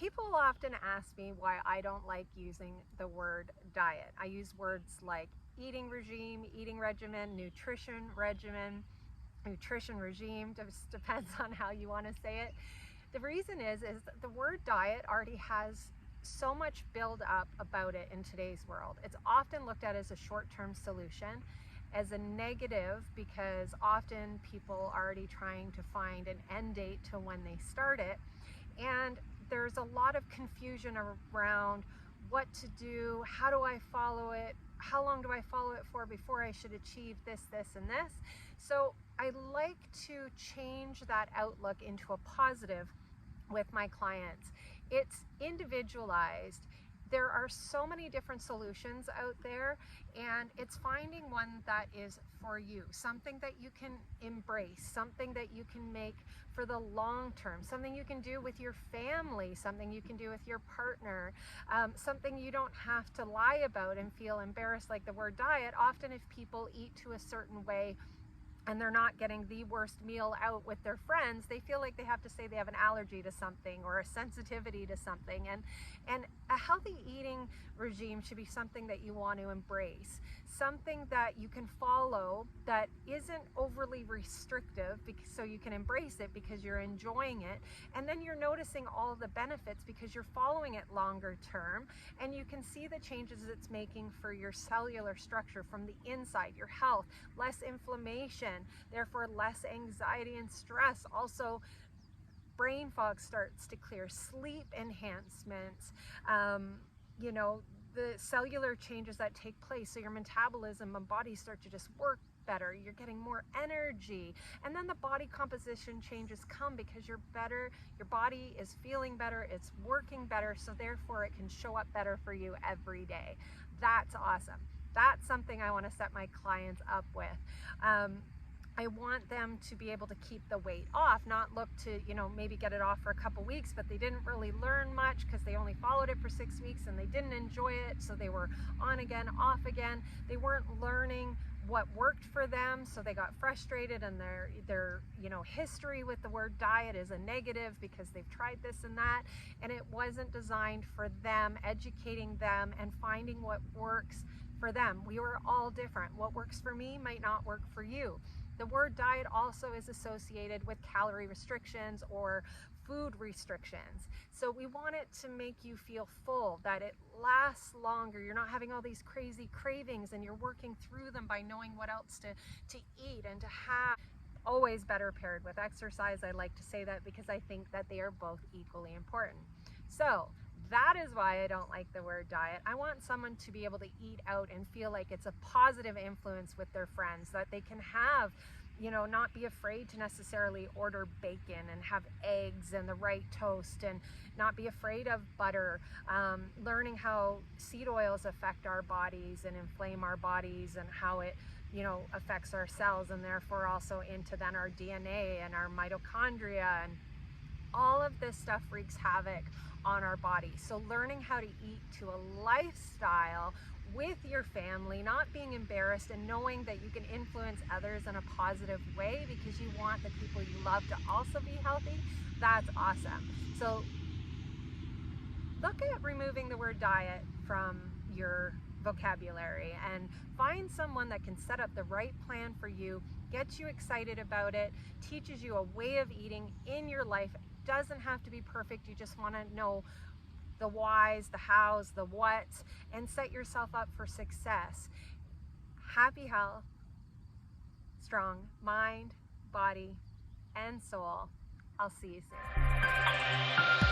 People often ask me why I don't like using the word diet. I use words like eating regime, eating regimen, nutrition regime, just depends on how you want to say it. The reason is the word diet already has so much build up about it in today's world. It's often looked at as a short-term solution, as a negative, because often people are already trying to find an end date to when they start it. And there's a lot of confusion around what to do, how do I follow it, how long do I follow it for before I should achieve this, and this. So I like to change that outlook into a positive with my clients. It's individualized. There are so many different solutions out there, and it's finding one that is for you, something that you can embrace, something that you can make for the long term, something you can do with your family, something you can do with your partner, something you don't have to lie about and feel embarrassed. Like the word diet, often if people eat to a certain way and they're not getting the worst meal out with their friends, they feel like they have to say they have an allergy to something or a sensitivity to something. And a healthy eating regime should be something that you want to embrace, something that you can follow that isn't overly restrictive, because, so you can embrace it because you're enjoying it, and then you're noticing all the benefits because you're following it longer term, and you can see the changes it's making for your cellular structure from the inside, your health, less inflammation, therefore less anxiety and stress. Also, brain fog starts to clear, sleep enhancements, you know, the cellular changes that take place, so your metabolism and body start to just work better, you're getting more energy, and then the body composition changes come because you're better, your body is feeling better, it's working better, so therefore it can show up better for you every day. That's awesome. That's something I want to set my clients up with. I want them to be able to keep the weight off, not look to, you know, maybe get it off for a couple weeks, but they didn't really learn much because they only followed it for 6 weeks and they didn't enjoy it, so they were on again, off again. They weren't learning what worked for them, so they got frustrated, and their you know, history with the word diet is a negative because they've tried this and that, and it wasn't designed for them, educating them and finding what works for them. We are all different. What works for me might not work for you. The word diet also is associated with calorie restrictions or food restrictions. So we want it to make you feel full, that it lasts longer. You're not having all these crazy cravings, and you're working through them by knowing what else to eat and to have. Always better paired with exercise. I like to say that because I think that they are both equally important. So that is why I don't like the word diet. I want someone to be able to eat out and feel like it's a positive influence with their friends, that they can have, you know, not be afraid to necessarily order bacon and have eggs and the right toast, and not be afraid of butter, learning how seed oils affect our bodies and inflame our bodies, and how it, you know, affects our cells, and therefore also into then our DNA and our mitochondria, and all of this stuff wreaks havoc on our body. So learning how to eat to a lifestyle with your family, not being embarrassed, and knowing that you can influence others in a positive way because you want the people you love to also be healthy, that's awesome. So look at removing the word diet from your vocabulary and find someone that can set up the right plan for you, gets you excited about it, teaches you a way of eating in your life. It doesn't have to be perfect. You just want to know the whys, the hows, the whats, and set yourself up for success. Happy health, strong mind, body, and soul. I'll see you soon.